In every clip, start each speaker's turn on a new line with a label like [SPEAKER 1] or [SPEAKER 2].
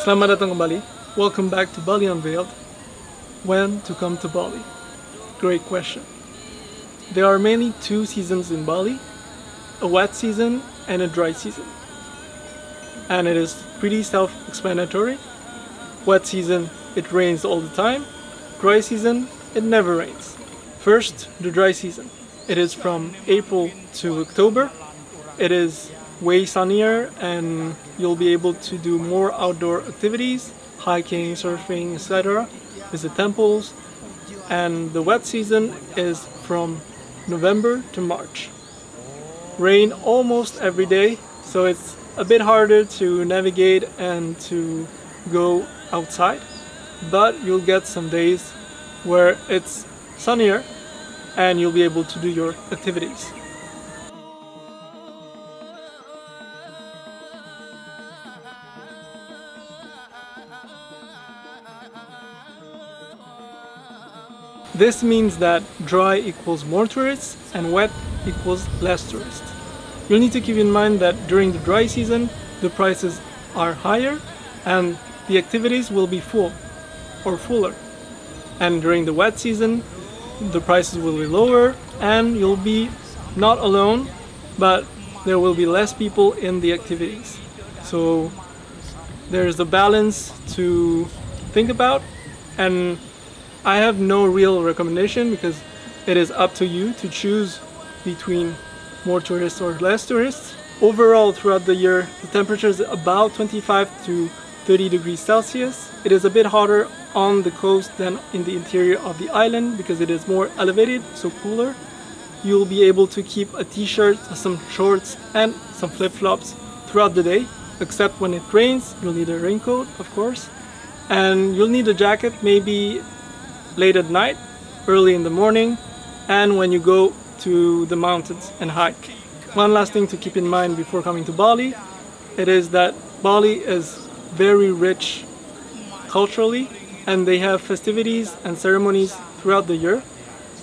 [SPEAKER 1] Selamat datang kembali. Welcome back to Bali Unveiled. When to come to Bali? Great question. There are mainly two seasons in Bali, a wet season and a dry season. And it is pretty self-explanatory. Wet season, it rains all the time. Dry season, it never rains. First, the dry season. It is from April to October. It is way sunnier and you'll be able to do more outdoor activities, hiking, surfing, etc. Visit temples. And the wet season is from November to March. Rain almost every day, so it's a bit harder to navigate and to go outside, but you'll get some days where it's sunnier and you'll be able to do your activities. This means that dry equals more tourists and wet equals less tourists. You'll need to keep in mind that during the dry season, the prices are higher and the activities will be full or fuller. And during the wet season, the prices will be lower and you'll be not alone, but there will be less people in the activities. So there's a balance to think about, and I have no real recommendation because it is up to you to choose between more tourists or less tourists. Overall, throughout the year, the temperature is about 25 to 30 degrees Celsius. It is a bit hotter on the coast than in the interior of the island because it is more elevated, so cooler. You'll be able to keep a t-shirt, some shorts and some flip-flops throughout the day, except when it rains. You'll need a raincoat, of course, and you'll need a jacket maybe late at night, early in the morning, and when you go to the mountains and hike. One last thing to keep in mind before coming to Bali, it is that Bali is very rich culturally and they have festivities and ceremonies throughout the year.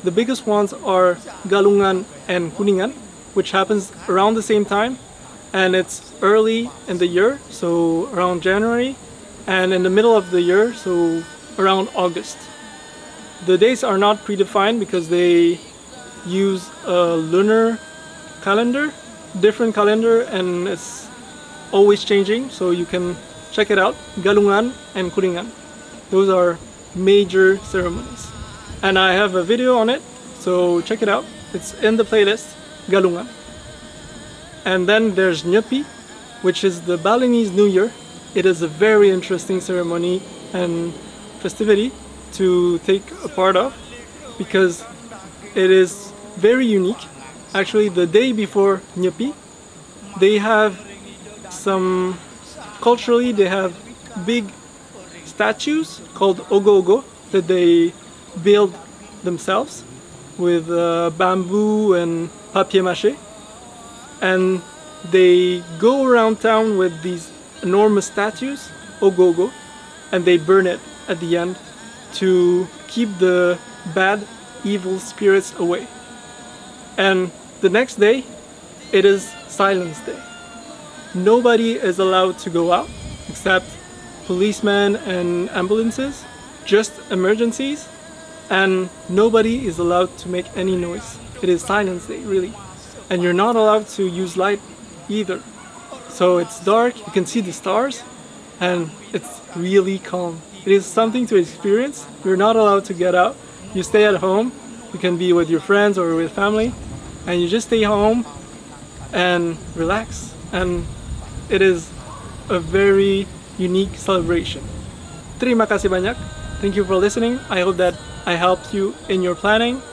[SPEAKER 1] The biggest ones are Galungan and Kuningan, which happens around the same time, and it's early in the year, so around January, and in the middle of the year, so around August. The dates are not predefined because they use a lunar calendar, different calendar, and it's always changing, so you can check it out. Galungan and Kuningan. Those are major ceremonies. And I have a video on it, so check it out. It's in the playlist, Galungan. And then there's Nyepi, which is the Balinese New Year. It is a very interesting ceremony and festivity to take a part of because it is very unique. Actually, the day before Nyepi, they have some, culturally they have big statues called ogo-ogo that they build themselves with bamboo and papier-mâché, and they go around town with these enormous statues, ogo-ogo, and they burn it at the end to keep the bad, evil spirits away. And the next day, it is Silence Day. Nobody is allowed to go out except policemen and ambulances, just emergencies, and nobody is allowed to make any noise. It is Silence Day, really. And you're not allowed to use light either. So it's dark, you can see the stars, and it's really calm. It is something to experience. You're not allowed to get out. You stay at home. You can be with your friends or with family, and you just stay home and relax. And it is a very unique celebration. Terima kasih banyak. Thank you for listening. I hope that I helped you in your planning.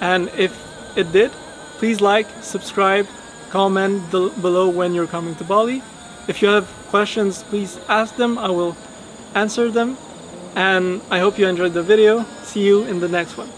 [SPEAKER 1] And if it did, please like, subscribe, comment below when you're coming to Bali. If you have questions, please ask them. I will answer them. And I hope you enjoyed the video. See you in the next one.